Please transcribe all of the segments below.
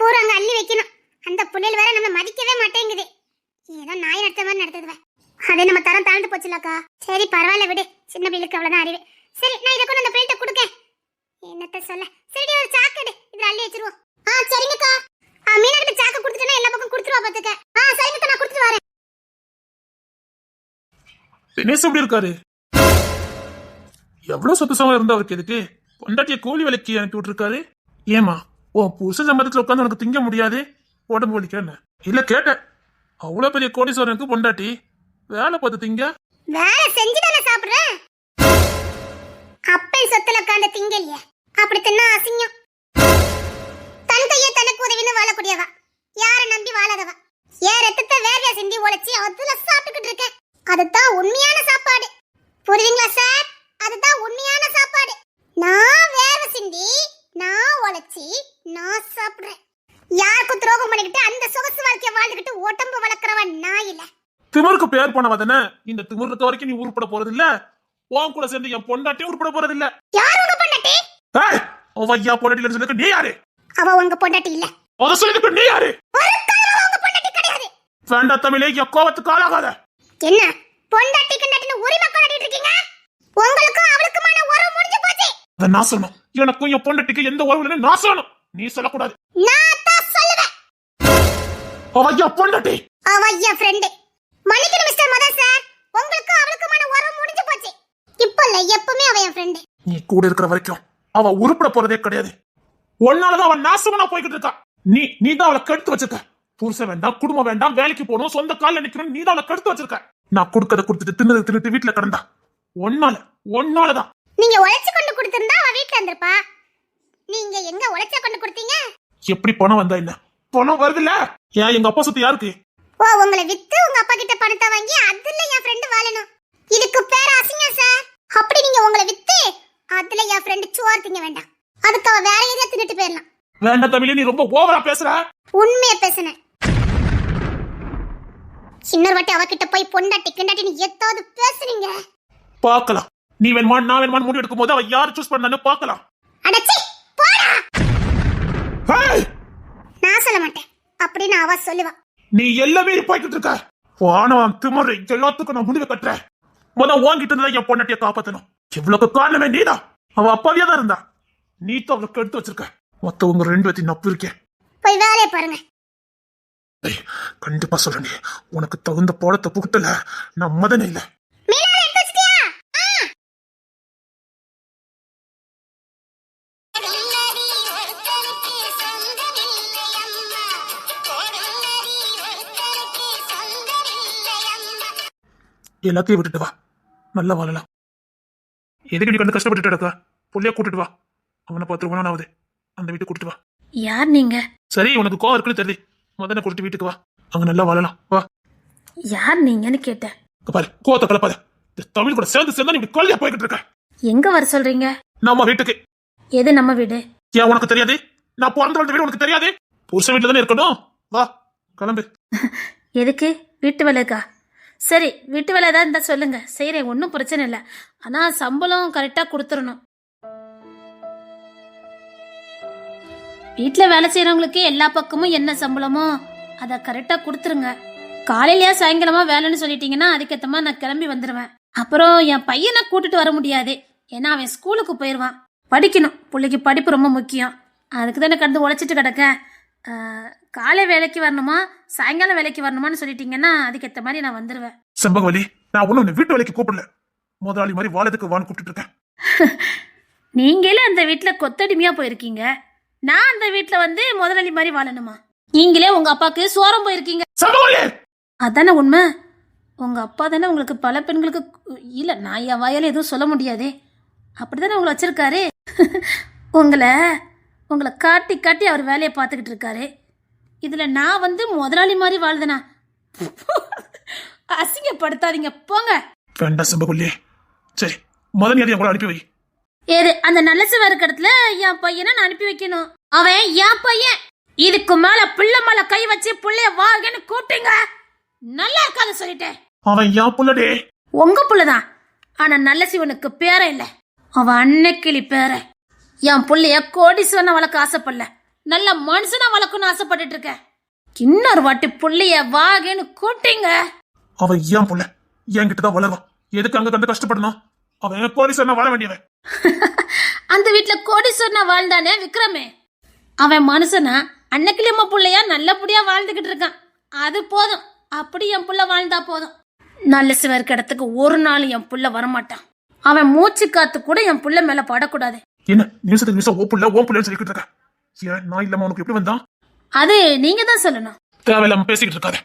பூரா அங்க அள்ளி வைக்கணும். அந்த புள்ளைகள் வேற நம்ம மதிக்கவே மாட்டேங்குது. ஏதோ நாய் நடத்த மாதிரி நடத்துதுவ. அதே நம்ம தரம் தாழ்ந்து போச்சுலக்கா. சரி பரவாயில்ல விடு, சின்ன பிள்ளைக்கு அவ்வளவுதான் அறிவு. சரி நான் இதை கொண்டு அந்த பிள்ளைகிட்ட கொடுக்க. என்னத்த சொல்ல. சரி ஒரு சாக்கெடு இதுல அள்ளி வச்சிருவோம். சரிங்கக்கா. மீனா கிட்ட சாக்கு கொடுத்துட்டேன்னா எல்லா பக்கம் கொடுத்துருவா பாத்துக்க. சரிங்கக்கா நான் கொடுத்துட்டு வரேன். தினேஷ் எப்படி இருக்காரு? எவ்வளவு சொத்து இருந்தா அவருக்கு எதுக்கு பொண்டாட்டிய கூலி வேலைக்கு அனுப்பி விட்டுருக்காரு? ஏமா உன் புருஷ சம்பளத்துல உட்காந்து உனக்கு திங்க முடியாது, உடம்பு வலிக்க என்ன? இல்ல கேட்டேன், அவ்வளவு பெரிய கோடீஸ்வரனுக்கு பொண்டாட்டி வேலை பார்த்து திங்க. வேலை செஞ்சுதானே சாப்பிடுறேன். அப்பன் சொத்துல உட்காந்து திங்க இல்லையா? அப்படி தின்னா அசிங்கம். தன் கையை தனக்கு உதவின்னு வாழக்கூடியவா, யாரை நம்பி வாழாதவா. ஏன் ரத்தத்தை வேர்வையா சிந்தி உழைச்சி அதுல சாப்பிட்டுக்கிட்டு இருக்கேன். அதுதான் உண்மையான சாப்பாடு. புரியுதுங்களா சார்? அதுதான் உண்மையான சாப்பாடு. நான் வேர்வை சிந்தி நான் உழைச்சி நான் சாப்பிடுறேன். யாருக்கும் துரோகம் பண்ணிக்கிட்டு அந்த சொகுசு வாழ்க்கைய வாழ்ந்துகிட்டு உடம்பு வளர்க்கறவன் நான் இல்ல. திமிருக்கு பேர் போனவ தானே. இந்த திமிர் இருக்க வரைக்கும் நீ உருப்பட போறது இல்ல. உன் கூட சேர்ந்து என் பொண்டாட்டி உருப்பட போறது இல்ல. யார் உங்க பொண்டாட்டி? அவ ஐயா பொண்டாட்டி சொல்லுங்க. நீ யாரு? அவ உங்க பொண்டாட்டி இல்ல. அத சொல்லுங்க. நீ யாரு? ஒரு காலம் உங்க பொண்டாட்டி கிடையாது. வேண்டா தமிழே, என் கோவத்துக்கு ஆளாகாத. என்ன பொண்டாட்டிக்கு நட்டின உரிமை கொண்டாடிட்டு இருக்கீங்க? உங்களுக்கும் அவளுக்குமான உறவு முடிஞ்சு போச்சு. அத நான் சொல்லணும். எனக்கும் என் பொண்டாட்டிக்கு எந்த உறவு இல்லைன்னு நான் சொல்லணும். நீ சொல்லக்கூடாது. நான் தான் சொல்லுவேன். அவ ஐயா பொண்டாட்டி. அவ ஐயா ஃப்ரெண்ட். மன்னிக்கணும் மிஸ்டர் மதன் சார், உங்களுக்கும் அவளுக்குமான உறவு முடிஞ்சு போச்சு. இப்ப இல்ல, எப்பவுமே அவ என் ஃப்ரெண்ட். நீ கூட இருக்கிற வரைக்கும் அவ உருப்பட போறதே கிடையாது. ஒன்னாலதான் அவன் நாசமா போய்கிட்டு இருக்கா. நீ தான் அவளை கெடுத்து வச்சிருக்க. புருஷன் வேண்டாம், குடும்பம் வேண்டாம், வேலைக்கு போகணும், சொந்த கால நிக்கணும். நீ தான் அவளை கெடுத்து வச்சிருக்க. நான் கொடுக்கறத கொடுத்துட்டு தின்னுட்டு வீட்டுல கிடந்தா ஒன்னாலதான். நீங்க உழைச்சு கொண்டு கொடுத்திருந்தா அவ வீட்டுல இருந்திருப்பா. நீங்க எங்க உழைச்ச கொண்டு கொடுத்தீங்க? எப்படி பணம் வந்தா என்ன? பணம் வருதுல்ல. ஏன் எங்க அப்பா சொத்து யாருக்கு? உங்களை வித்து உங்க அப்பா கிட்ட பணத்தை வாங்கி அதுல என் ஃப்ரெண்ட் வாழணும். இதுக்கு பேர் அசிங்கம் சார். அப்படி நீங்க உங்களை வித்து அதுல என் ஃப்ரெண்ட் சோறு திங்க வேண்டாம். அதுக்கு அவ வேற ஏதாவது தின்னுட்டு போயிடலாம். வேண்டாம் தமிழே, நீ ரொம்ப ஓவரா பேசுற. உண்மையா பேசுனேன். இன்னொரு வாட்டி அவகிட்ட போய் பொண்டாட்டி கிண்டாட்டி நீ ஏதாவது பேசுறீங்க பாக்கலாம். நீ வேணுமா நான் வேணுமா முடிவு எடுக்கும் போது அவ யாரு சூஸ் பண்ணான்னு பாக்கலாம். அடச்சி போடா. நான் சொல்ல மாட்டேன் அப்படின்னு அவ சொல்லுவா. நீ எல்லாமே போய்கிட்டு இருக்க. வானவன் திமுறை எல்லாத்துக்கும் நான் முடிவு கட்டுறேன். முதல் வாங்கிட்டு இருந்தா என் பொண்டாட்டியை காப்பாத்தணும். இவ்வளவு காரணமே நீதான். அவ அப்பாவியா தான் இருந்தா. நீ தான் அவளுக்கு எடுத்து வச்சிருக்க. மொத்தவங்க 2 பேர்த்தையும் நப்பு இருக்கேன். போய் வேலையை பாருங்க. கண்டிப்பா சொல்றேன், உனக்கு தகுந்த போடத்தை புகட்டல நான் மதனே இல்ல. எல்லாத்தையும் விட்டுட்டு வா, நல்லா வாழலாம். எதுக்கு நீ கண்டு கஷ்டப்பட்டுட்டு இருக்கா? புள்ளைய கூட்டிட்டு வா. அவனை பார்த்து ரொம்ப நாளாவது. அந்த வீட்டுக்கு கூட்டிட்டு வா. யார் நீங்க? சரி, உனக்கு கோவம் இருக்குன்னு தெரியுது. மதனை கூட்டிட்டு வீட்டுக்கு வா, அங்க நல்லா வாழலாம். வா. யார் நீங்கன்னு கேட்டேன். பாரு, கோவத்தை கலப்பாத. தமிழ் கூட சேர்ந்து நீ கொள்ளையா போய்கிட்டு இருக்க. எங்க வர சொல்றீங்க? நம்ம வீட்டுக்கு. எது நம்ம வீடு? ஏன் உனக்கு தெரியாது? நான் பிறந்த வீடு உனக்கு தெரியாது? புருஷன் வீட்டுல தானே இருக்கணும். வா, கிளம்பு. எதுக்கு? வீட்டு வேலைக்கா? சரி, வீட்டு வேலை தான் இருந்தா சொல்லுங்க, செய்யறேன், ஒன்றும் பிரச்சனை இல்லை. ஆனா சம்பளம் கரெக்டா கொடுத்துடணும். வீட்டுல வேலை செய்யறவங்களுக்கு எல்லா பக்கமும் என்ன சம்பளமோ அதை கரெக்டா கொடுத்துருங்க. காலையிலயா சாயங்காலமா வேலைன்னு சொல்லிட்டீங்கன்னா அதுக்கேற்ற மாதிரி நான் கிளம்பி வந்துடுவேன். அப்புறம் என் பையனை கூட்டிட்டு வர முடியாது, ஏன்னா அவன் ஸ்கூலுக்கு போயிடுவான். படிக்கணும், பிள்ளைக்கு படிப்பு ரொம்ப முக்கியம். அதுக்கு தானே கடந்து உழைச்சிட்டு கிடக்க. காலை வேலைக்கு வரணுமா சாயங்காலம் வேலைக்கு வரணுமான்னு சொல்லிட்டீங்கன்னா அதுக்கேற்ற மாதிரி நான் வந்துடுவேன். செம்பகவலி, நான் ஒன்னும் வீட்டு வேலைக்கு கூப்பிடல. முதலாளி மாதிரி வாழதுக்கு வான்னு கூப்பிட்டு இருக்கேன். நீங்களே அந்த வீட்டுல கொத்தடிமையா போயிருக்கீங்க, நான் அந்த வீட்டுல வந்து முதலாளி மாதிரி வாழணுமா? நீங்களே உங்க அப்பாக்கு சோரம் போயிருக்கீங்க. அதானே உண்மை. உங்க அப்பா தானே உங்களுக்கு பல பெண்களுக்கு இல்ல, நான் என் வாயால எதுவும் சொல்ல முடியாதே, அப்படித்தானே உங்களை வச்சிருக்காரு. உங்களை காட்டி காட்டி அவர் வேலையை பார்த்துக்கிட்டு இருக்காரு. இதுல நான் வந்து முதலாளி மாதிரி வாழ்தனா? அசிங்கப்படுத்தாதீங்க, போங்க. வேண்டாம் செம்பகவல்லி. சரி, முதல் நீ உங்களை அனுப்பி வை. ஏது அந்த நல்ல சிவ இருக்க இடத்துல என் பையனை நான் அனுப்பி வைக்கணும். அவன் என் பையன். இதுக்கு மேல பிள்ளை மேல கை வச்சு பிள்ளைய வாங்கன்னு கூப்பிட்டீங்க நல்லா இருக்காது சொல்லிட்டேன். அவன் என் புள்ளடே. உங்க புள்ளதான், ஆனா நல்ல சிவனுக்கு பேர இல்ல. அவன் அன்னைக்கிளி பேர. என் புள்ளைய கோடீஸ்வரனை வளர்க்க ஆசைப்படல, நல்ல மனுஷனா வளர்க்கணும்னு ஆசைப்பட்டுட்டு இருக்கேன். இன்னொரு வாட்டி புள்ளைய வாகேன்னு கூட்டிங்க. அவன் ஏன் புள்ள என்கிட்ட தான் வளருவான். எதுக்கு அங்க கண்டு கஷ்டப்படணும்? அவன் கோடீஸ்வரனா வாழ வேண்டியவன். அந்த வீட்டுல கோடீஸ்வரனா வாழ்ந்தானே விக்ரமே, அவன் மனுஷனா அன்னைக்கிளியம்மா புள்ளையா நல்லபடியா வாழ்ந்துகிட்டு இருக்கான். அது போதும். அப்படி என் புள்ள வாழ்ந்தா போதும். நல்ல சிவருக்கு இடத்துக்கு ஒரு நாள் என் புள்ள வரமாட்டான். அவன் மூச்சு காத்து கூட என் புள்ள மேல படக்கூடாது. என்ன நிமிஷத்துக்கு நிமிஷம் ஓ புள்ளன்னு சொல்லிக்கிட்டு இருக்க? ஏன் நான் இல்லாம உனக்கு எப்படி வந்தான்? அது நீங்க தான் சொல்லணும். தேவையில்லாம பேசிக்கிட்டு இருக்காத.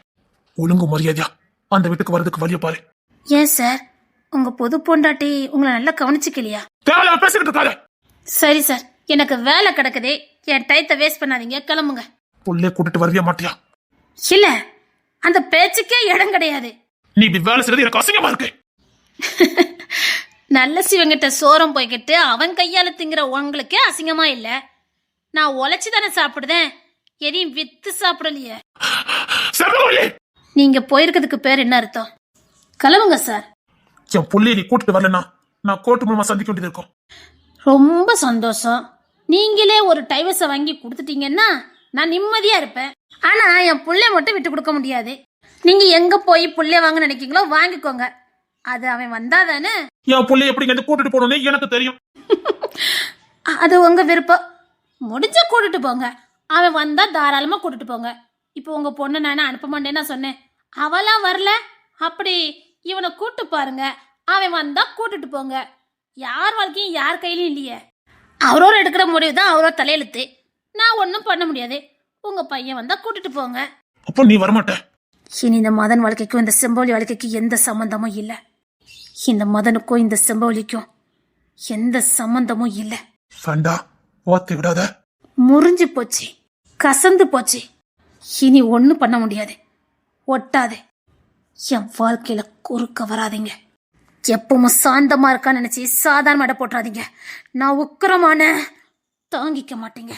ஒழுங்கு மரியாதையா அந்த வீட்டுக்கு வர்றதுக்கு வழிய பாரு. ஏன் சார், உங்க பொது பொண்டாட்டி உங்களை நல்லா கவனிச்சுக்கலையா? தேவையில்லாம பேசிக்கிட்டு இருக்காத. சரி சார், எனக்கு வேலை கிடக்குதே, என் டயத்தை வேஸ்ட் பண்ணாதீங்க, கிளம்புங்க. புள்ளைய கூட்டிட்டு வரவே மாட்டியா? இல்ல, அந்த பேச்சுக்கே இடம் கிடையாது. நீ இப்படி வேலை செய்யறது எனக்கு அசிங்கமா இருக்கு. நல்ல சிவங்கிட்ட சோரம் போய்கிட்டு அவன் கையால திங்கிற உங்களுக்கே அசிங்கமா இல்ல? நான் உழைச்சு தானே சாப்பிடுதேன், எதையும் வித்து சாப்பிடலையே. நீங்க போயிருக்கிறதுக்கு பேர் என்ன அர்த்தம்? கிளம்புங்க சார். என் புள்ளைய நீ கூட்டிட்டு வரலன்னா நான் கோர்ட்டு மூலமா சந்திக்க வேண்டியது இருக்கும். ரொம்ப சந்தோஷம். நீங்களே ஒரு டைவர்ஸை வாங்கி கொடுத்துட்டீங்கன்னா நான் நிம்மதியா இருப்பேன். ஆனா என் புள்ளைய மட்டும் விட்டு கொடுக்க முடியாது. நீங்க எங்க போய் புள்ளைய வாங்க நினைக்கீங்களோ வாங்கிக்கோங்க. அது அவன் வந்தாதானே. என் புள்ளைய எப்படி இங்க கூட்டிட்டு போகணும்னு எனக்கு தெரியும். அது உங்க விருப்பம். முடிஞ்ச கூட்டிட்டு போங்க. அவன் வந்தா தாராளமா கூட்டிட்டு போங்க. இப்போ உங்க பொண்ணு நானே அனுப்ப மாட்டேன்னா சொன்னேன். அவெல்லாம் வரல. அப்படி இவனை கூட்டு பாருங்க. அவன் வந்தா கூட்டிட்டு போங்க. யார் வாழ்க்கையும் யார் கையிலும் இல்லையே. அவரோட எடுக்கிற முடிவு தான் அவரோட தலையெழுத்து. நான் ஒன்றும் பண்ண முடியாது. உங்க பையன் வந்தா கூட்டிட்டு போங்க. அப்போ நீ வரமாட்ட. இனி இந்த மதன் வாழ்க்கைக்கும் இந்த செம்பவழி வாழ்க்கைக்கும் எந்த சம்பந்தமும் இல்லை. இந்த மதனுக்கும் இந்த செம்பவழிக்கும் எந்த சம்பந்தமும் இல்லை. ஓத்தி விடாத. முறிஞ்சு போச்சு, கசந்து போச்சு. இனி ஒன்னும் பண்ண முடியாது. ஒட்டாது. என் வாழ்க்கையில குறுக்க வராதிங்க. எப்பவும் சாந்தமா இருக்கான்னு நினைச்சு சாதாரண இட போட்டுறாதீங்க. நான் உக்கிரமான தாங்கிக்க மாட்டீங்க.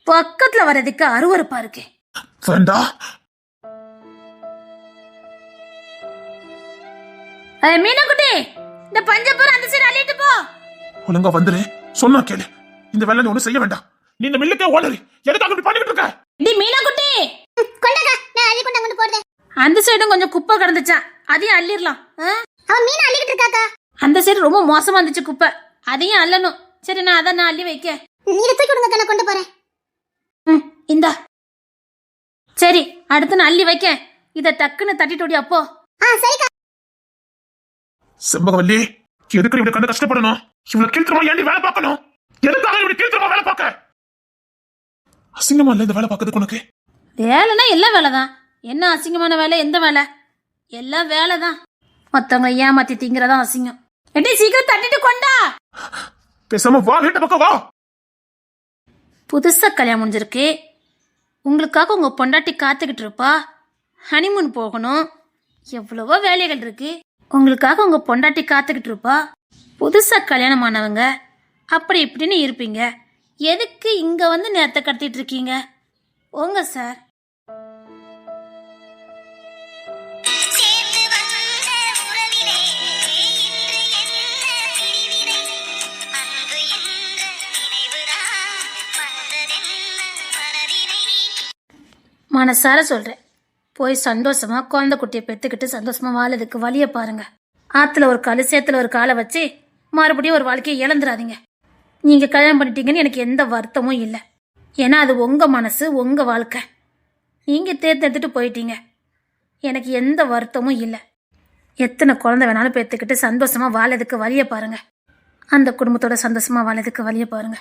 பக்கத்துல வர்றதுக்கு அருவருப்பா இருக்கு. மீனாக்குட்டி, இந்த பஞ்சப்பூர் அந்த சைடு அள்ளிட்டு போ. ஒழுங்கா வந்துரு. சொன்னா கேளு. இந்த வேலை ஒண்ணு செய்ய வேண்டாம். நீ இந்த மில்லுக்கே ஓடறி. எதுக்கு அப்படி பண்ணிட்டு இருக்க? டி மீனாக்குட்டி, கொண்டக்கா, நான் அள்ளி கொண்டு போறேன். அந்த சைடும் கொஞ்சம் குப்பை கிடந்துச்சான், அதையும் அள்ளிடலாம். அவன் மீன் அள்ளிக்கிட்டு இருக்காக்கா. அந்த சைடு ரொம்ப மோசமா இருந்துச்சு குப்பை, அதையும் அள்ளணும். சரி, நான் அள்ளி வைக்க. நீ தூக்கி விடுங்க, நான் கொண்டு போறேன். இந்தா. சரி, அடுத்து நான் அள்ளி வைக்க. இத டக்குன்னு தட்டிட்டு அப்போ. சரிக்கா. செம்பகவல்லி, எதுக்கு இப்படி கண்டு கஷ்டப்படணும்? இவ்வளவு கீழ்த்தரமா ஏண்டி வேலை பார்க்கணும்? எதுக்காக இப்படி கீழ்த்தரமா வேலை பார்க்க? அசிங்கமா இல்ல இந்த வேலை பார்க்கறதுக்கு உனக்கு? வேலைன்னா எல்லாம் வேலைதான். என்ன அசிங்கமான வேலை? எந்த வேலை? எல்லாம் வேலைதான். மத்தவங்க ஏமாத்தி திங்கிறதா அசிங்கம். எட்டி சீக்கிரம் தட்டிட்டு கொண்டா. பேசாம வா, வீட்டு பக்கம் வா. புதுசா கல்யாணம் முடிஞ்சிருக்கு. உங்களுக்காக உங்க பொண்டாட்டி காத்துக்கிட்டு இருப்பா. ஹனிமூன் போகணும். எவ்வளவோ வேலைகள் இருக்கு. உங்களுக்காக உங்க பொண்டாட்டி காத்துக்கிட்டு இருப்பா. புதுசா கல்யாணம் ஆனவங்க அப்படி இப்படின்னு இருப்பீங்க. எதுக்கு இங்க வந்து நேரத்தை கடத்திட்டு இருக்கீங்க? போங்க சார். மனசார சொல்றேன், போய் சந்தோஷமா குழந்தை குட்டியை பெத்துக்கிட்டு சந்தோஷமா வாழறதுக்கு வழிய பாருங்க. ஆத்துல ஒரு காலு சேத்துல ஒரு காலை வச்சு மறுபடியும் ஒரு வாழ்க்கையை இழந்துடாதீங்க. நீங்க கல்யாணம் பண்ணிட்டீங்கன்னு எனக்கு எந்த வருத்தமும் இல்லை. ஏன்னா அது உங்க மனசு, உங்க வாழ்க்கை. நீங்க தேர்ந்தெடுத்துட்டு போயிட்டீங்க. எனக்கு எந்த வருத்தமும் இல்லை. எத்தனை குழந்தை வேணாலும் பெத்துக்கிட்டு சந்தோஷமா வாழறதுக்கு வழிய பாருங்க. அந்த குடும்பத்தோட சந்தோஷமா வாழறதுக்கு வழிய பாருங்க.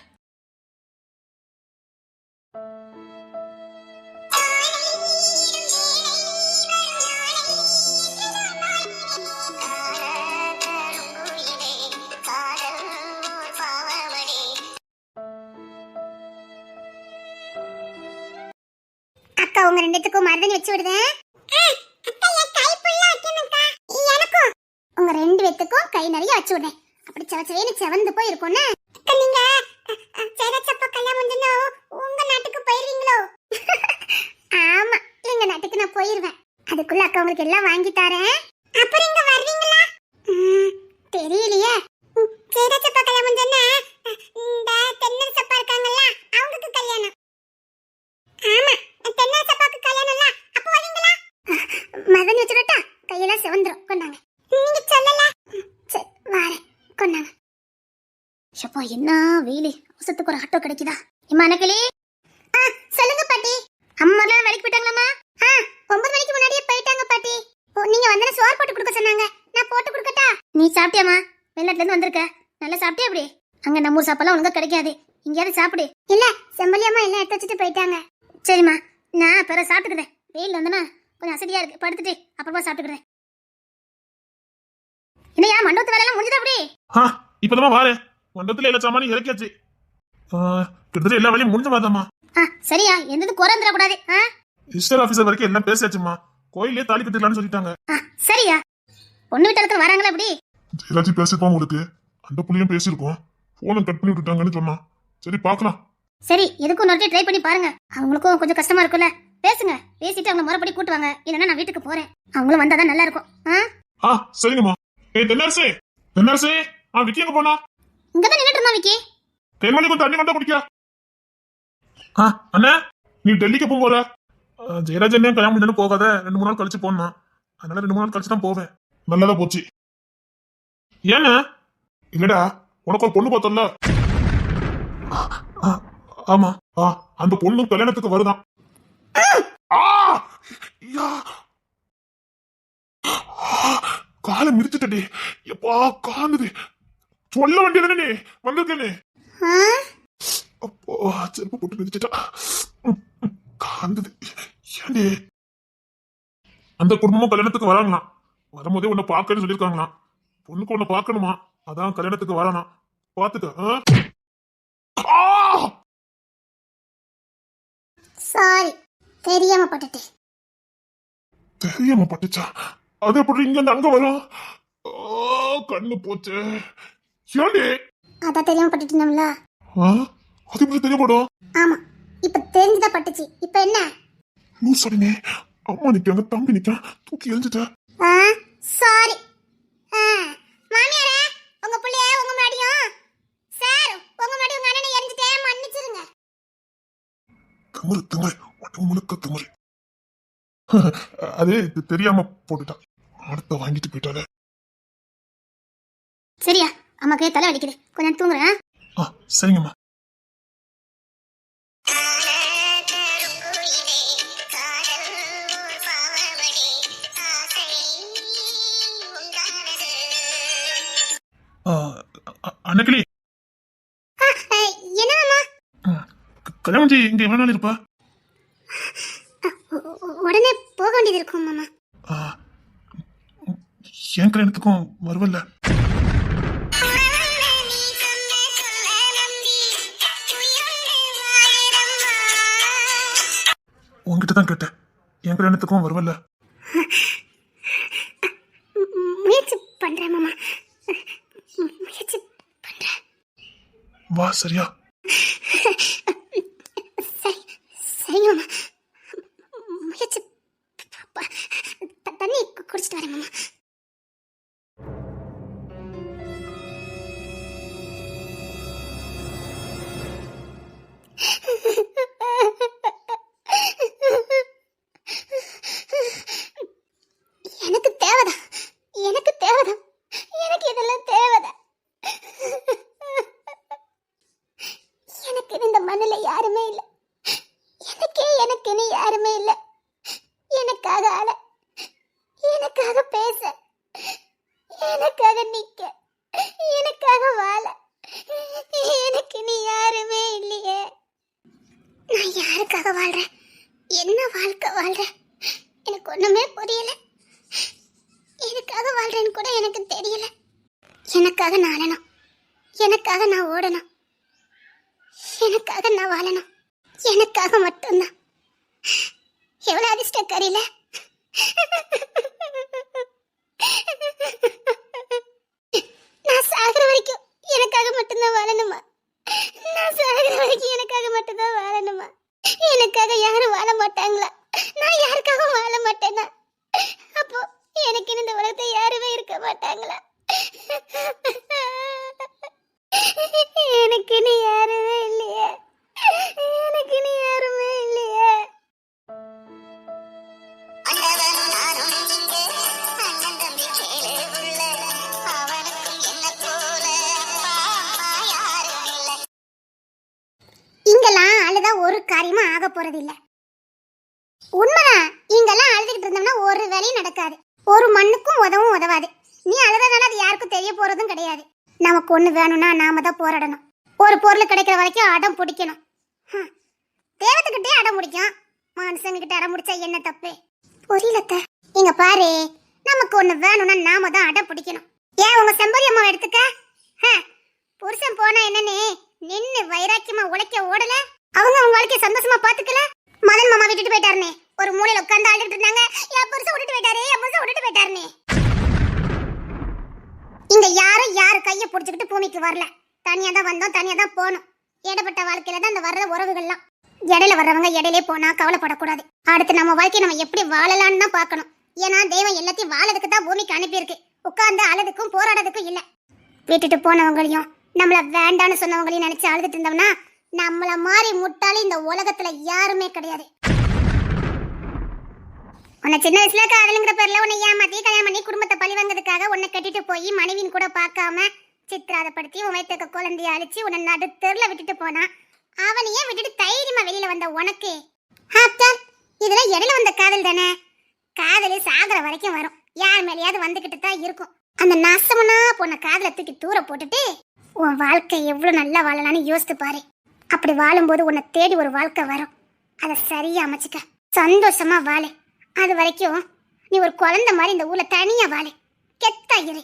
அக்கா, உங்க ரெண்டுத்துக்கும் மருதாணி வச்சு விடுதேன். எனக்கும் உங்க ரெண்டு பேத்துக்கும் கை நிறைய வச்சு விடுறேன். அப்படி செவச்சவேன்னு செவந்து போயிருக்கும்னு. நீங்க சேரச்சப்பா கல்யாணம் முடிஞ்சா உங்க நாட்டுக்கு போயிருவீங்களோ? ஆமா, எங்க நாட்டுக்கு நான் போயிருவேன். அதுக்குள்ள அக்கா உங்களுக்கு எல்லாம் வாங்கி தரேன். அப்புறம் இங்க வருவீங்களா? தெரியலையே. சேரச்சப்பா கல்யாணம் முடிஞ்சா இந்த தென்னரசப்பா இருக்காங்கல்ல, அவங்களுக்கு கல்யாணம். செவந்துரும். கொண்டாங்க. நீங்க சொல்லல. சரி வாரேன். கொண்டாங்க. ஷப்பா என்ன வெயிலு. அவசரத்துக்கு ஒரு ஆட்டோ கிடைக்குதா? இம்மா அனக்கிளி. சொல்லுங்க பாட்டி. அம்மாலாம் வேலைக்கு போயிட்டாங்களாமா? 9 மணிக்கு முன்னாடியே போயிட்டாங்க பாட்டி. நீங்க வந்தன சோறு போட்டு கொடுக்க சொன்னாங்க. நான் போட்டு கொடுக்கட்டா? நீ சாப்பிட்டியாமா? வெளிநாட்டுல இருந்து வந்திருக்க. நல்லா சாப்பிட்டியா? அப்படி அங்க நம்ம ஊர் சாப்பாடுலாம் ஒழுங்கா கிடைக்காது. இங்கேயாவது சாப்பிடு. இல்ல செம்பலியம்மா எல்லாம் எடுத்து வச்சுட்டு போயிட்டாங்க. சரிம்மா, நான் பிற சாப்பிட்டுக்கிறேன். வெயில் வந்தனா கொஞ்சம் அசதியா இருக்கு. படுத்துட்டு அப்புறமா சாப்பிட்டுக்கிறேன். என்னையா மண்டபத்து வேலையெல்லாம் முடிஞ்சதா? அப்படி இப்பதான் வாரேன். மண்டபத்துல எல்லா சாமானும் இறக்கியாச்சு. கிட்டத்தட்ட எல்லா வேலையும் முடிஞ்ச மாதிரிதாம்மா. சரியா, எந்தது குறை வந்துடக்கூடாது. ரிஜிஸ்டர் ஆபீசர் வரைக்கும் எல்லாம் பேசியாச்சுமா. கோயிலே தாலி கட்டிடலாம்னு சொல்லிட்டாங்க. சரியா, பொண்ணு வீட்டுக்கு வராங்களா? அப்படி எல்லாத்தையும் பேசிருக்கோம். உங்களுக்கு அந்த புள்ளியும் பேசிருக்கோம். போனை கட் பண்ணி விட்டுட்டாங்கன்னு சொன்னா. சரி பாக்கலாம். சரி, எதுக்கும் இன்னொரு ட்ரை பண்ணி பாருங்க. அவங்களுக்கும் கொஞ்சம் கஷ்டமா இருக்கும்ல. பேசுங்க, பேசிட்டு அவங்க முறைப்படி கூட்டுவாங்க. இல்லைன்னா நான் வீட்டுக்கு போறேன். அவங்களும் வந்தாதான் நல்லா இருக்கும். சரிங்கம்மா. தென்னரசே, தென்னரசே, விக்கி எங்க போனா? இங்கதான் நின்னுட்டு இருந்தா விக்கி. தேன்மொழி கொஞ்சம் தண்ணி வந்தா குடிக்க. அண்ணா, நீ டெல்லிக்கு எப்போ போற? ஜெயராஜன் கல்யாணம் முடிஞ்சு போகாத. 2-3 நாள் கழிச்சு போனா. அதனால 2-3 நாள் கழிச்சு தான் போவேன். நல்லதா போச்சு. ஏன்னா இல்லடா, உனக்கு ஒரு பொண்ணு பார்த்தோம்ல? ஆமா. அந்த பொண்ணு கல்யாணத்துக்கு வருதான். காலை மிதிச்சுட்டே. எப்பா காணுது. சொல்ல வேண்டியதுனே வந்திருக்கேனே. அப்போ செருப்பு போட்டு மிதிச்சுட்டா. காந்தது. ஏண்டே அந்த குடும்பமும் கல்யாணத்துக்கு வராங்களாம். வரும்போதே உன்னை பாக்கன்னு சொல்லிருக்காங்களாம். பொண்ணுக்கு உன்னை பாக்கணுமா, அதான் கல்யாணத்துக்கு வரானா. பாத்துக்க. சாரி, தெரியாம பட்டுட்டேன். தெரியாம பட்டுச்சா? அது எப்படி இங்க இருந்து அங்க வரும்? கண்ணு போச்சு. ஏண்டே அதான் தெரியாம பட்டுட்டேன்ல. அது எப்படி தெரியப்படும்? ஆமா, இப்ப தெரிஞ்சுதான் பட்டுச்சு. இப்ப என்ன? லூசடினே. அம்மா நிக்காங்க, தம்பி நிக்கா, தூக்கி எழிஞ்சிட்ட. சாரி மாமியாரே. உங்க புள்ளைய உங்க மாடியும் சார் உங்க மாடி உங்க அண்ணனை எரிஞ்சிட்டே மன்னிச்சிருங்க. திமிரு திமிரு, உடம்பு முழுக்க திமிரு. அது தெரியாம போட்டுட்டான். அடுத்த வாங்கிட்டு போயிட்டாலே. சரியா, அம்மாக்கு தலை வலிக்குது. கொஞ்சம் தூங்குறேன். சரிங்கம்மா. அன்னைக்கிளி, என்னம்மா? கல்யாணம் இங்க எவ்வளவு நாள் இருப்பா? உடனே போக வேண்டியது இருக்கும் மாமா. என் கல்யாணத்துக்கும் வருவல்ல? உங்ககிட்ட தான் கேட்டேன். என் கல்யாணத்துக்கும் வருவல்ல? முயற்சி பண்றேன் மாமா, முயற்சி பண்றேன். வா. சரியா? சரி மாமா, முயற்சி. தண்ணி குடிச்சிட்டு வரேன் மாமா. எனக்கு தேவைதான், எனக்கு தேவைதான், எனக்கு இதெல்லாம் தேவைதான். எனக்கு இந்த மண்ணில யாருமே இல்லை. எனக்குன்னு யாருமே இல்லை. எனக்காக ஆள, எனக்காக பேச, எனக்காக நிக்க, எனக்காக வாழ எனக்குன்னு யாருமே இல்லையே. நான் யாருக்காக வாழ்றேன், என்ன வாழ்க்கை வாழ்றேன், எனக்கு ஒண்ணுமே புரியல. எனக்காக வாழ்றேன்னு கூட எனக்கு தெரியல. எனக்காக நான் அழணும், எனக்காக நான் ஓடணும், எனக்காக நான் வாழணும், எனக்காக மட்டும்தான். எவ்வளவு அதிர்ஷ்டக்காரியில. நான் சாகுற வரைக்கும் எனக்காக மட்டும்தான் வாழணுமா? நான் சாகுற வரைக்கும் எனக்காக மட்டும்தான் வாழணுமா? எனக்காக யாரும் வாழ மாட்டாங்களா? நான் யாருக்காகவும் வாழ மாட்டேனா? அப்போ எனக்கு இந்த உலகத்தை யாருமே இருக்க மாட்டாங்களா? எனக்கு நீ யாருமே இல்லையே, எனக்கு நீ யாருமே இல்லையே. அண்டவனும் நானும் இங்கே அண்ணந்த ஒரு காரியமும் ஆக போறது இல்ல. உண்மைதான், இங்கெல்லாம் அழுதுகிட்டு இருந்தோம்னா ஒரு வேலையும் நடக்காது, ஒரு மண்ணுக்கும் உதவும் உதவாது. நீ அழுறதுனால அது யாருக்கும் தெரிய போறதும் கிடையாது. நமக்கு ஒண்ணு வேணும்னா நாம தான் போராடணும். ஒரு பொருள் கிடைக்கிற வரைக்கும் அடம் பிடிக்கணும். தேவத்துக்கிட்டே அடம் பிடிக்கும், மனுஷங்கிட்ட அடம் பிடிச்சா என்ன தப்பு? புரியலத்த. இங்க பாரு, நமக்கு ஒண்ணு வேணும்னா நாம தான் அடம் பிடிக்கணும். ஏன் உங்க செம்பரி அம்மாவை எடுத்துக்க. புருஷன் போனா என்னன்னு நின்னு வைராக்கியமா உழைக்க ஓடல, அவங்க வாழ்க்கைய சந்தோஷமா பாத்துக்கல. மதன் மாமா விட்டுட்டு போயிட்டாருனே ஒரு மூலையில உட்கார்ந்து அழுதுட்டு இருந்தாங்க. என் புருஷன் விட்டுட்டு போயிட்டாரு, என் புருஷன் விட்டுட்டு போயிட்டாருனே. இங்க யாரும் யாரு கைய புடிச்சுக்கிட்டு பூமிக்கு வரல. தனியா தான் வந்தோம், தனியா தான் போனோம். இடப்பட்ட வாழ்க்கையில தான் இந்த வர்ற உறவுகள்லாம். இடையில வர்றவங்க இடையிலே போனா கவலைப்படக்கூடாது. அடுத்து நம்ம வாழ்க்கையை நம்ம எப்படி வாழலாம்னு தான் பார்க்கணும். ஏன்னா தெய்வம் எல்லாத்தையும் வாழறதுக்கு தான் பூமிக்கு அனுப்பியிருக்கு, உட்கார்ந்து அழுதுக்கும் போராடதுக்கும் இல்ல. விட்டுட்டு போனவங்களையும் நம்மள வேண்டான்னு சொன்னவங்களையும் நினைச்சு அழுதுட்டு இருந்தோம்னா நம்மள மாதிரி முட்டாளி இந்த உலகத்துல யாருமே கிடையாது. உன்னை சின்ன வயசுல காதலுங்கிற பேர்ல உன்னை ஏமாத்தி கல்யாணம் பண்ணி குடும்பத்தை பழி வாங்கிறதுக்காக உன்னை கட்டிட்டு போய் மனைவின் கூட பார்க்காம சித்திராதப்படுத்தி உன் வயிற்றுக்க குழந்தைய அழிச்சு உன்னை நடுத்தெருல விட்டுட்டு போனா அவனையே விட்டுட்டு தைரியமா வெளியில வந்த உனக்கு இதெல்லாம் இடையில வந்த காதல் தானே. காதலி சாகர வரைக்கும் வரும், யார் மேலேயாவது வந்துகிட்டு தான் இருக்கும். அந்த நாசமனா போன காதலை தூக்கி தூர போட்டுட்டு உன் வாழ்க்கை எவ்வளவு நல்லா வாழலான்னு யோசித்து பாரு. அப்படி வாழும்போது உன்னை தேடி ஒரு வாழ்க்கை வரும், அதை சரியா அமைச்சுக்க, சந்தோஷமா வாழு. அது வரைக்கும் நீ ஒரு குழந்தை மாதிரி இந்த ஊர்ல தனியா வாழு, கெத்தா இரு.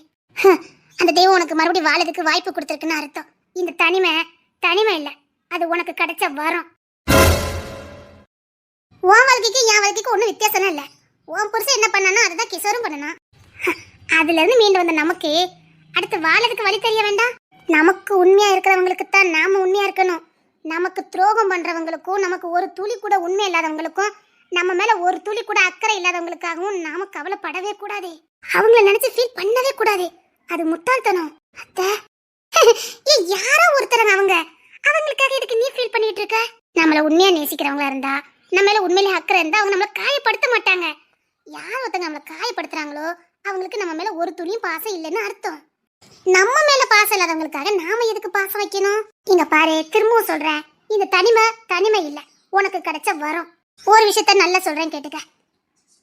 அந்த தெய்வம் உனக்கு மறுபடியும் வாழறதுக்கு வாய்ப்பு கொடுத்துருக்குன்னு அர்த்தம். இந்த தனிமை இல்ல, அது உனக்கு கிடைச்ச வரம். உன் வாழ்க்கைக்கு என் வாழ்க்கைக்கு ஒன்றும் வித்தியாசம் இல்ல. உன் புருஷன் என்ன பண்ணானோ அதுதான் கிஷோரும் பண்ணனா. அதுல இருந்து மீண்டு வந்த நமக்கு அடுத்து வாழறதுக்கு வழி தெரிய வேண்டாம். நமக்கு உண்மையா இருக்கிறவங்களுக்கு தான் நாம உண்மையா இருக்கணும். நமக்கு துரோகம் பண்றவங்களுக்கும் நமக்கு ஒரு துளி கூட உண்மை இல்லாதவங்களுக்கும் நம்ம மேல ஒரு துளி கூட அக்கறை இல்லாதவங்களுக்காகவும் நாம கவலைப்படவே கூடாது. அவங்கள நினைச்சு ஃபீல் பண்ணவே கூடாது, அது முட்டாள்தனம். யாரோ ஒருத்தரங்க அவங்களுக்காக இதுக்கு நீ ஃபீல் பண்ணிட்டு இருக்க. நம்மள உண்மையா நேசிக்கிறவங்களா இருந்தா, நம்ம மேல உண்மையிலே அக்கறை இருந்தா அவங்க நம்மள காயப்படுத்த மாட்டாங்க. யார் ஒருத்தங்க நம்மள காயப்படுத்துறாங்களோ அவங்களுக்கு நம்ம மேல ஒரு துளியும் பாசம் இல்லைன்னு அர்த்தம். நம்ம மேல பாசம் இல்லாதவங்களுக்காக நாம எதுக்கு பாசம் வைக்கணும்? இங்க பாரு, திரும்பவும் சொல்றேன், இந்த தனிமை இல்ல, உனக்கு கிடைச்ச வரம். ஒரு விஷயத்த நல்லா சொல்றேன் கேட்டுக்க.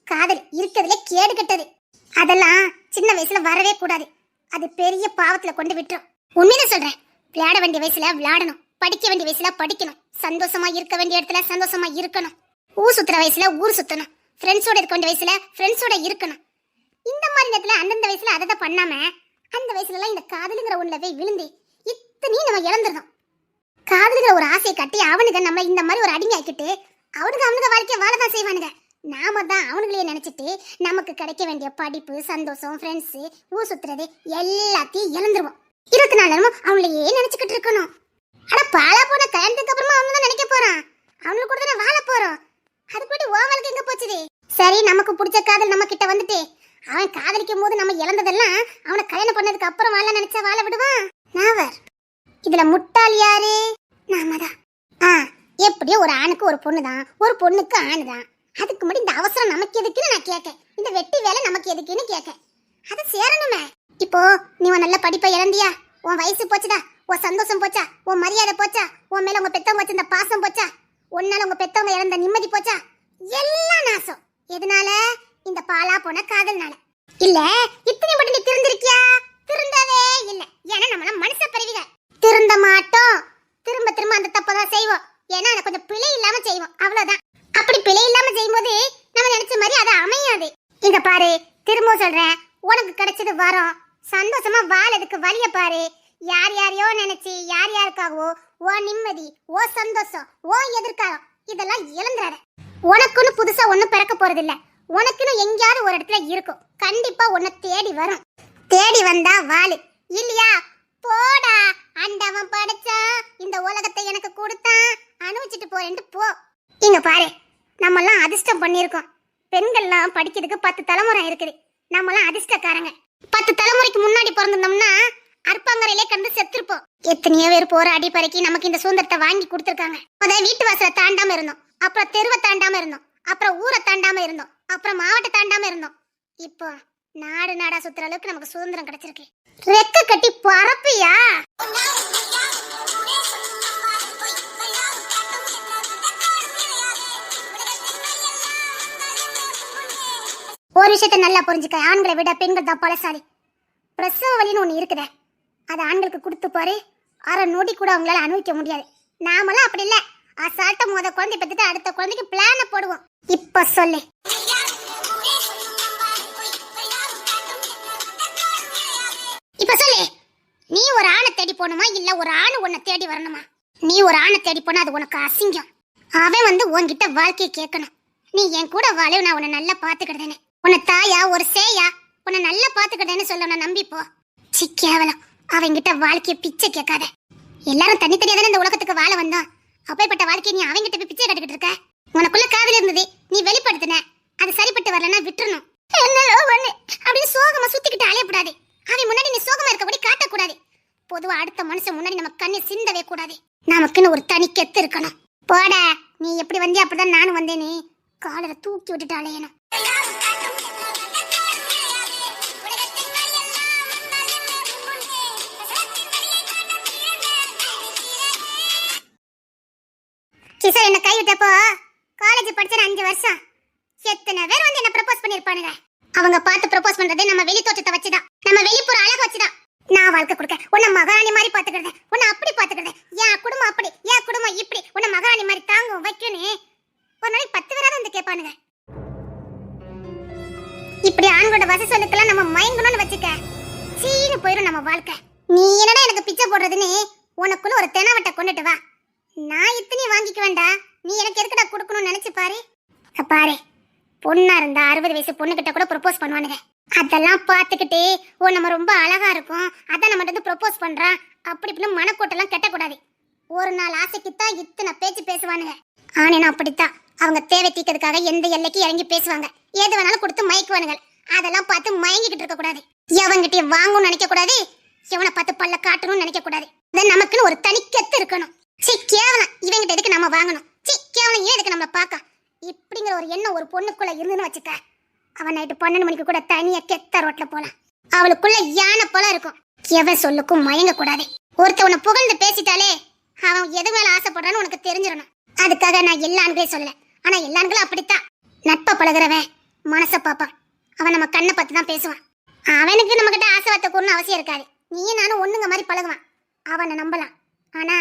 காதல் இருக்கிறதுல கேடு கெட்டது. அதெல்லாம் சின்ன வயசுல வரவே கூடாது, அது பெரிய பாவத்துல கொண்டு விட்டுரும். உண்மையில சொல்றேன், விளையாட வேண்டிய வயசுல விளையாடணும், படிக்க வேண்டிய வயசுல படிக்கணும், சந்தோஷமா இருக்க வேண்டிய இடத்துல சந்தோஷமா இருக்கணும், ஊர் சுத்துற வயசுல ஊர் சுத்தணும், ஃப்ரெண்ட்ஸோட இருக்க வேண்டிய வயசுல ஃப்ரெண்ட்ஸோட இருக்கணும். இந்த மாதிரி நேரத்துல அந்தந்த வயசுல அதை பண்ணாம அந்த வயசுல எல்லாம் இந்த காதலுங்கிற ஒண்ணுல போய் விழுந்து இத்தனையும் நம்ம இழந்துருந்தோம். காதலுங்கிற ஒரு ஆசையை கட்டி அவனுக்கு நம்ம இந்த மாதிரி ஒரு அடிமை ஆக்கிட்டு அவனுக்கு வாழ்க்கைய வாழதான் செய்வானுங்க. நாம தான் அவனுங்களையே நினைச்சிட்டு நமக்கு கிடைக்க வேண்டிய படிப்பு, சந்தோஷம், ஃப்ரெண்ட்ஸ், ஊர் சுத்துறது எல்லாத்தையும் இழந்துருவோம். 24 நேரமும் அவங்களையே நினைச்சுக்கிட்டு இருக்கணும். ஆனா பாலா போன கல்யாணத்துக்கு அப்புறமா அவங்க தான் நினைக்க போறான், அவனுக்கு கூட தானே வாழ போறோம். அது போட்டு ஓ வாழ்க்கை எங்க போச்சுது? சரி, நமக்கு பிடிச்ச காதல் நம்ம கிட்ட வந்துட்டு அவன் காதலிக்கும் போது நம்ம இழந்ததெல்லாம் அவனை கல்யாணம் பண்ணதுக்கு அப்புறம் வாழ நினைச்சா வாழ விடுவான்? நாவர். இதுல முட்டாள் யாரு? நாம தான். எப்படியோ ஒரு ஆணுக்கு ஒரு பொண்ணு தான், ஒரு பொண்ணுக்கு ஆணு தான். அதுக்கு முன்னாடி இந்த அவசரம் நமக்கு எதுக்குன்னு நான் கேட்கேன், இந்த வெட்டி வேலை நமக்கு எதுக்குன்னு கேட்கேன். அது சேரணுமே. இப்போ நீ உன் நல்ல படிப்பை இழந்தியா, உன் வயசு போச்சுடா, உன் சந்தோஷம் போச்சா, உன் மரியாதை போச்சா, உன் மேல உங்க பெத்தவங்க வச்சிருந்த பாசம் போச்சா, உன்னால உங்க பெத்தவங்க இழந்த நிம்மதி போச்சா, எல்லாம் நாசம். எதனால? இந்த பாலா போன காதல்னால. இல்ல இத்தனை மட்டும் நீ திருந்திருக்கியா? திருந்தவே இல்ல. ஏன்னா நம்மள மனுஷ பிறவிக, திருந்த மாட்டோம். திரும்ப திரும்ப அந்த தப்பதான் செய்வோம். ஏன்னா அதை கொஞ்சம் பிழை இல்லாம செய்வோம், அவ்வளவுதான். அப்படி பிழை இல்லாம செய்யும்போது நம்ம நினைச்ச மாதிரி அது அமையாது. இங்க பாரு, திரும்ப சொல்றேன், உனக்கு கிடைச்சது வரும், சந்தோஷமா வாழறதுக்கு வழிய பாரு. யார் யாரையோ நினைச்சு யார் யாருக்காகவோ ஓ நிம்மதி, ஓ சந்தோஷம், ஓ எதிர்காலம் இதெல்லாம் இழந்துறாத. உனக்குன்னு புதுசா ஒண்ணும் பிறக்க போறது இல்ல. உனக்குன்னு எங்கேயாவது ஒரு இடத்துல இருக்கும், கண்டிப்பா உன்னை தேடி வரும். தேடி வந்தா வாழு, இல்லையா போடா. அண்டவன் படைச்சா இந்த உலகத்தை எனக்கு கொடுத்தான், அனுபவிச்சுட்டு போறேன்ட்டு போ. இங்க பாரு, நம்ம எல்லாம் அதிர்ஷ்டம் பண்ணிருக்கோம். பெண்கள்லாம் படிக்கிறதுக்கு 10 தலைமுறை இருக்குது. நம்ம எல்லாம் அதிர்ஷ்டக்காரங்க. 10 தலைமுறைக்கு முன்னாடி பிறந்திருந்தோம்னா அற்பங்கரையிலே கண்டு செத்துருப்போம். எத்தனையோ பேர் போராடி பறக்கி நமக்கு இந்த சுதந்திரத்தை வாங்கி கொடுத்துருக்காங்க. அதாவது வீட்டு வாசலை தாண்டாம இருந்தோம், அப்புறம் தெருவை தாண்டாம இருந்தோம், அப்புறம் ஊரை தாண்டாம இருந்தோம், அப்புறம் மாவட்ட தாண்டாம இருந்தோம். இப்போ நாடு நாடா சுத்துற அளவுக்கு நமக்கு சுதந்திரம் கிடைச்சிருக்கு. ரெக்க கட்டி பறப்பியா? ஒரு விஷயத்த நல்லா புரிஞ்சுக்க, ஆண்களை விட பெண்கள் தான் பலசாலி. பிரசவ வலின்னு ஒண்ணு இருக்குதே, அது ஆண்களுக்கு கொடுத்து பாரு, அரை நொடி கூட அவங்களால அனுபவிக்க முடியாது. நாமெல்லாம் அப்படி இல்ல, அசால்ட்டா முத குழந்தை பெற்றுட்டு அடுத்த குழந்தைக்கு பிளான போடுவோம். இப்ப சொல்லு, இப்ப சொல்லு, நீ ஒரு ஆணை தேடி போகணுமா இல்ல ஒரு ஆணு உன்னை தேடி வரணுமா? நீ ஒரு ஆணை தேடி போனா அது உனக்கு அசிங்கம். அவன் வந்து உன்கிட்ட வாழ்க்கையை கேட்கணும், நீ என் கூட வாழ, நான் உன்னை நல்லா பாத்துக்கிட்டேன்னு. உன்னை தாயா ஒரு சேயா உன்னை நல்லா பாத்துக்கிட்டேன்னு சொல்ல நான் நம்பிப்போ. சி கேவலம், அவங்கிட்ட வாழ்க்கைய பிச்சை கேட்காத. எல்லாரும் தனித்தனியா தானே இந்த உலகத்துக்கு வாழ வந்தோம். அப்பேற்பட்ட வாழ்க்கையை நீ அவங்கிட்ட போய் பிச்சை கட்டுக்கிட்டு இருக்க. உனக்குள்ள காதல் இருந்தது, நீ வெளிப்படுத்தின, அது சரிப்பட்டு வரலன்னா விட்டுறணும். என்னலோ ஒண்ணு அப்படின்னு சோகமா சுத்திக்கிட்டு அலையக்கூடாது. அவன் முன்னாடி நீ சோகமா இருக்கபடி காட்டக்கூடாது. பொதுவா அடுத்த மனுஷன் முன்னாடி நம்ம கண்ணை சிந்தவே கூடாது. நமக்குன்னு ஒரு தனி கெத்து இருக்கணும். போட, நீ எப்படி வந்தியா அப்படிதான் நானும் வந்தேனே. காலரை தூக்கி விட்டுட்டு அலையணும். கிஷோர் என்ன கைவிட்டப்போ காலேஜ் படிச்ச 5 வருஷம் எத்தனை பேர் வந்து என்ன ப்ரப்போஸ் பண்ணிருப்பானுங்க. அவங்க பார்த்து ப்ரப்போஸ் பண்றதே நம்ம வெளி தோற்றத்தை வச்சுதான், நம்ம வெளிப்புற அழகு வச்சுதான். நான் வாழ்க்கை கொடுக்க உன்னை மகாராணி மாதிரி பாத்துக்கிறேன், உன்னை அப்படி பாத்துக்கிறேன், என் குடும்பம் அப்படி, என் குடும்பம் இப்படி, உன்னை மகாராணி மாதிரி தாங்கும் வைக்கணும். ஒரு நாளைக்கு 10 பேராவது வந்து கேட்பானுங்க. இப்படி ஆண்களோட வசதி சொல்லுக்கெல்லாம் நம்ம மயங்கணும்னு வச்சுக்க, சீனு போயிடும் நம்ம வாழ்க்கை. நீ என்னடா எனக்கு பிச்சை போடுறதுன்னு உனக்குள்ள ஒரு தெனவட்டை கொண்டுட்டு வா. நான் இத்தனையும் வாங்கிக்க வேண்டாம், நீ எனக்கு எதுக்கடா கொடுக்கணும்னு நினைச்சு பாரு. பாரு, பொண்ணா இருந்தா 60 வயசு பொண்ணுகிட்ட கூட ப்ரப்போஸ் பண்ணுவானுங்க. அதெல்லாம் பார்த்துக்கிட்டு ஓ நம்ம ரொம்ப அழகா இருக்கும், அதான் நம்ம வந்து ப்ரப்போஸ் பண்றான் அப்படி இப்படின்னு மனக்கோட்டெல்லாம் கெட்டக்கூடாது. ஒரு நாள் ஆசைக்குத்தான் இத்தனை பேச்சு பேசுவானுங்க. ஆனா அப்படித்தான் அவங்க தேவை தீக்கிறதுக்காக எந்த எல்லைக்கு இறங்கி பேசுவாங்க. எது வேணாலும் கொடுத்து மயக்குவானுங்க. அதெல்லாம் பார்த்து மயங்கிக்கிட்டு இருக்க கூடாது. எவங்கிட்டயும் வாங்கணும்னு நினைக்க கூடாது, எவனை பார்த்து பல்ல காட்டணும்னு நினைக்க கூடாது. நமக்குன்னு ஒரு தனி கெத்து இருக்கணும். சி கேவலம், இவங்கிட்ட எதுக்கு நம்ம வாங்கணும், சி கேவலம் ஏன் எதுக்கு நம்ம பார்க்க, இப்படிங்கிற ஒரு எண்ணம் ஒரு பொண்ணுக்குள்ள இருந்துன்னு வச்சுக்க, அவன் நைட்டு 12 மணிக்கு கூட தனியா கெத்த ரோட்ல போலாம். அவளுக்குள்ள யானை போல இருக்கும். எவன் சொல்லுக்கும் மயங்க கூடாது. ஒருத்த உன்னை புகழ்ந்து பேசிட்டாலே அவன் எது மேல ஆசைப்படுறான்னு உனக்கு தெரிஞ்சிடணும். அதுக்காக நான் எல்லா ஆண்களையும் சொல்லல, ஆனா எல்லா ஆண்களும் அப்படித்தான். நட்பை பழகுறவன் மனசை பார்ப்பான், அவன் நம்ம கண்ணை பார்த்து தான் பேசுவான். அவனுக்கு நம்ம கிட்ட ஆசை வார்த்தை கூறணும் அவசியம் இருக்காது. நீயும் நானும் ஒண்ணுங்க மாதிரி பழகுவான், அவனை நம்பலாம். ஆனா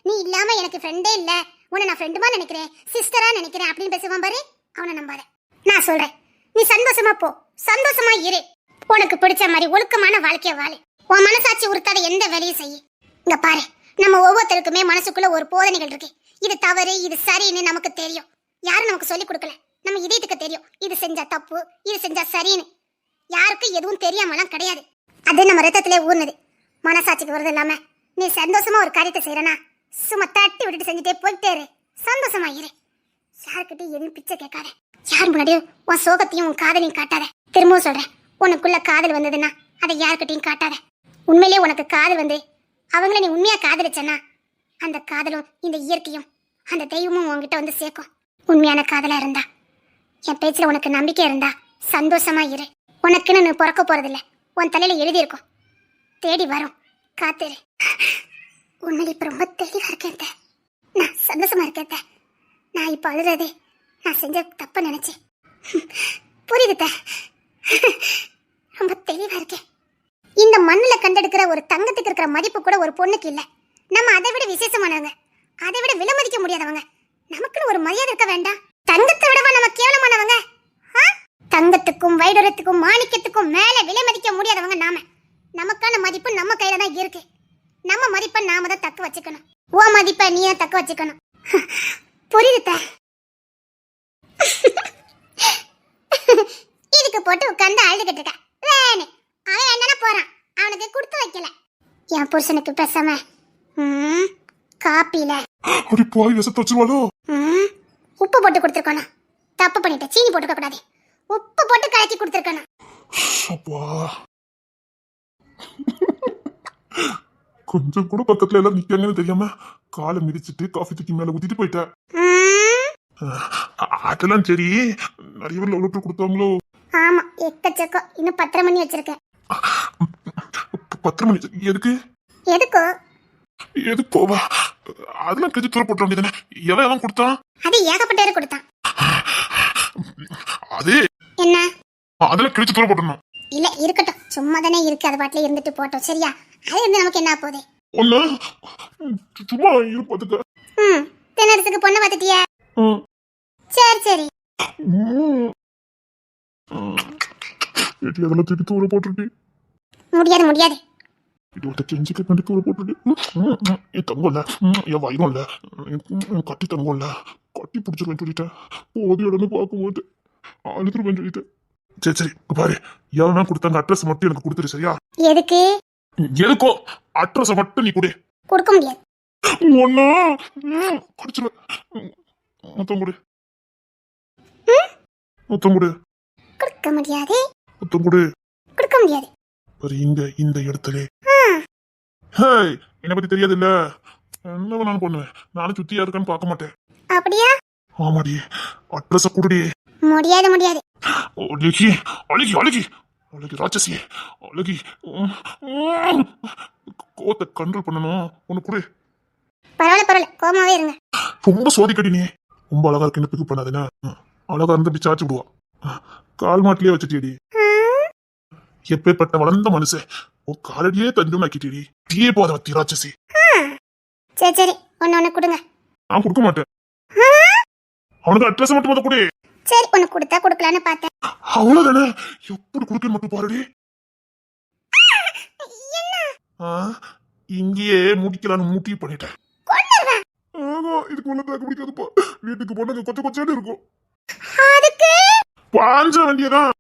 நீ இல்லாம எனக்கு ஃப்ரெண்டே இல்ல, உன்னை நான் ஃப்ரெண்டுமா நினைக்கிறேன், சிஸ்டரா நினைக்கிறேன் அப்படின்னு பேசுவான் பாரு, அவனை நம்பாத. நான் சொல்றேன், நீ சந்தோஷமா போ, சந்தோஷமா இரு, உனக்கு பிடிச்ச மாதிரி ஒழுக்கமான வாழ்க்கைய வாழு, உன் மனசாட்சி உறுத்தாத எந்த வேலையும் செய்ய. இங்க பாரு, நம்ம ஒவ்வொருத்தருக்குமே மனசுக்குள்ள ஒரு போதனைகள் இருக்கு. இது தவறு, இது சரின்னு நமக்கு தெரியும். யாரும் நமக்கு சொல்லி கொடுக்கல, நம்ம இதயத்துக்கு தெரியும். இது செஞ்சா தப்பு, இது செஞ்சா சரின்னு. யாருக்கும் எதுவும் தெரியாமலாம் கிடையாது. அது நம்ம ரத்தத்திலே ஊர்னது. மனசாட்சிக்கு வருது இல்லாம நீ சந்தோஷமா ஒரு காரியத்தை செய்யறனா சும்மா தட்டி விட்டுட்டு செஞ்சுட்டே போயிட்டே இரு, சந்தோஷமா இரு. யாருக்கிட்ட எதுவும் பிச்சை கேட்காத, யார் முன்னாடியும் உன் சோகத்தையும் உன் காதலையும் காட்டாத. திரும்பவும் சொல்றேன், உனக்குள்ள காதல் வந்ததுன்னா அதை யாருக்கிட்டையும் காட்டாத. உண்மையிலேயே உனக்கு காதல் வந்து அவங்கள நீ உண்மையா காதலிச்சனா அந்த காதலும் இந்த இயற்கையும் அந்த தெய்வமும் உன்கிட்ட வந்து சேர்க்கும். உண்மையான காதலா இருந்தா, என் பேச்சுல உனக்கு நம்பிக்கை இருந்தா சந்தோஷமா இரு. உனக்குன்னு நீ பிறக்க போறதில்ல, உன் தலையில எழுதி இருக்கும், தேடி வரும், காத்திரு. உண்மையில இப்ப ரொம்ப தெளிவா இருக்கேன், நான் சந்தோஷமா இருக்கேன். நான் இப்ப அழுறதே நான் செஞ்ச தப்ப நினைச்சேன். புரியுது, ரொம்ப தெளிவா இருக்கேன். இந்த மண்ணுல கண்டெடுக்கிற ஒரு தங்கத்துக்கு இருக்கிற மதிப்பு கூட ஒரு பொண்ணுக்கு இல்ல. நம்ம அதை விட விசேஷமானவங்க, அதை விட விலைமதிக்க முடியாதவங்க. நமக்குன்னு ஒரு மரியாதை இருக்க வேண்டாம்? தங்கத்தை விடவா நம்ம கேவலமானவங்க? தங்கத்துக்கும் வைடூரத்துக்கும் மாணிக்கத்துக்கும் மேல விலை மதிக்க முடியாதவங்க நாம. நமக்கான மதிப்பு நம்ம கையில தான் இருக்கு. நம்ம மதிப்பை நாம தான் தக்க வச்சுக்கணும். ஓ மதிப்பை நீ தான் தக்க வச்சுக்கணும். புரியுது? இதுக்கு போட்டு உட்கார்ந்து அழுதுகிட்டு இருக்க வேணு. அவன் என்னன்னா போறான், அவனுக்கு கொடுத்து வைக்கல. என் புருஷனுக்கு பேசாம காப்பில அப்படி போய் விஷத்தை வச்சுருவாளோ? உப்பு போட்டு கொடுத்துருக்கணும். தப்பு பண்ணிட்டேன், சீனி போட்டுக்க கூடாது, உப்பு போட்டு கலக்கி கொடுத்துருக்கணும். கொஞ்சம் கூட பக்கத்துல எல்லாம் நிக்காங்கன்னு தெரியாம காலை மிதிச்சிட்டு காஃபி தூக்கி மேல ஊத்திட்டு போயிட்டேன். அதெல்லாம் சரி, நிறைய பேர் லவ் லெட்டர் கொடுத்தாங்களோ? ஆமா, எக்கச்சக்கம். இன்னும் 10 மணி வச்சிருக்கேன். 10 மணி எதுக்கு? எதுக்கோ? எதுக்கோவா? அதெல்லாம் கழிச்சு தூர போட்ட வேண்டியதானே. எவன் கொடுத்தான்? அது ஏகப்பட்டவரு கொடுத்தான். அது என்ன? அதுல கிழிச்சு தூர போட்டுடணும். இல்ல இருக்கட்டும், சும்மா தானே இருக்கு, அது பாட்டில இருந்துட்டு போட்டோம். சரியா? அது இருந்து நமக்கு என்ன போகுது? ஒண்ணு சும்மா இருப்பதுக்கு. திணறதுக்கு பொண்ணை பார்த்துட்டியா? சரி சரி. அதெல்லாம் தூக்கி தூர போட்டுருக்கி. முடியாது முடியாது. இதோட கெஞ்சிக்க கண்டி தூர போட்டுருக்கி. என் தங்கம்ல, என் வயிறும்ல, கட்டி தங்கம்ல, கட்டி பிடிச்சிருவேன் சொல்லிட்டேன். போது இடம்னு பார்க்கும்போது அழுதுருவேன் சொல்லிட்டேன். சரி சரி பாரு, எவனா கொடுத்தாங்க அட்ரஸ் மட்டும் எனக்கு கொடுத்துரு. சரியா? எதுக்கு? எதுக்கோ அட்ரஸ் மட்டும் நீ கொடு. கொடுக்க முடியாது. ஒண்ணா குடிச்சிருவேன். மொத்தம் கொடு, மொத்தம் கொடு. கொடுக்க முடியாது. மொத்தம் கொடு. கொடுக்க முடியாது. ஒரு இங்க இந்த இடத்துல ஹேய், என்னை பத்தி தெரியாது இல்ல, என்ன வேணாலும் பண்ணுவேன். நானும் சுத்தியா இருக்கான்னு பார்க்க மாட்டேன். அப்படியா? ஆமாடி, அட்ரஸ குடுடி. முடியாது முடியாது. அழகி அழகி அழகி அழகி ராட்சசி அழகி. கோத்தை கண்ட்ரோல் பண்ணணும். ஒண்ணு கொடு. பரவாயில்ல பரவாயில்ல, கோமாவே இருங்க. ரொம்ப சோதிக்கடி நீ. ரொம்ப அழகா இருக்குன்னு பிக்கு பண்ணாதுன்னா அழகா இருந்து இப்படி சாச்சு விடுவா. கால் மாட்டிலே வச்சுட்டியடி. எப்பேற்பட்ட வளர்ந்த மனுஷன் உன் காலடியே தஞ்சம் ஆக்கிட்டீடி. தீயே போத வத்தி ராட்சசி. சரி சரி, ஒன்னு ஒன்னு கொடுங்க. நான் கொடுக்க மாட்டேன். அவனுக்கு அட்ரஸ் மட்டும் மொத்த கொடு. சரி, ஒன்னு கொடுத்தா கொடுக்கலான்னு பார்த்தேன். அவ்வளவுதானே? எப்படி கொடுக்க மட்டும் பாருடி. இங்கேயே முடிக்கலான்னு முடிவு பண்ணிட்டேன். இதுக்கு ஒண்ணு தாக்க பிடிக்காதுப்பா. வீட்டுக்கு பொண்ணுங்க கொச்ச கொச்சேன்னு இருக்கும். அதுக்கு பாஞ்ச வேண்டியதான்.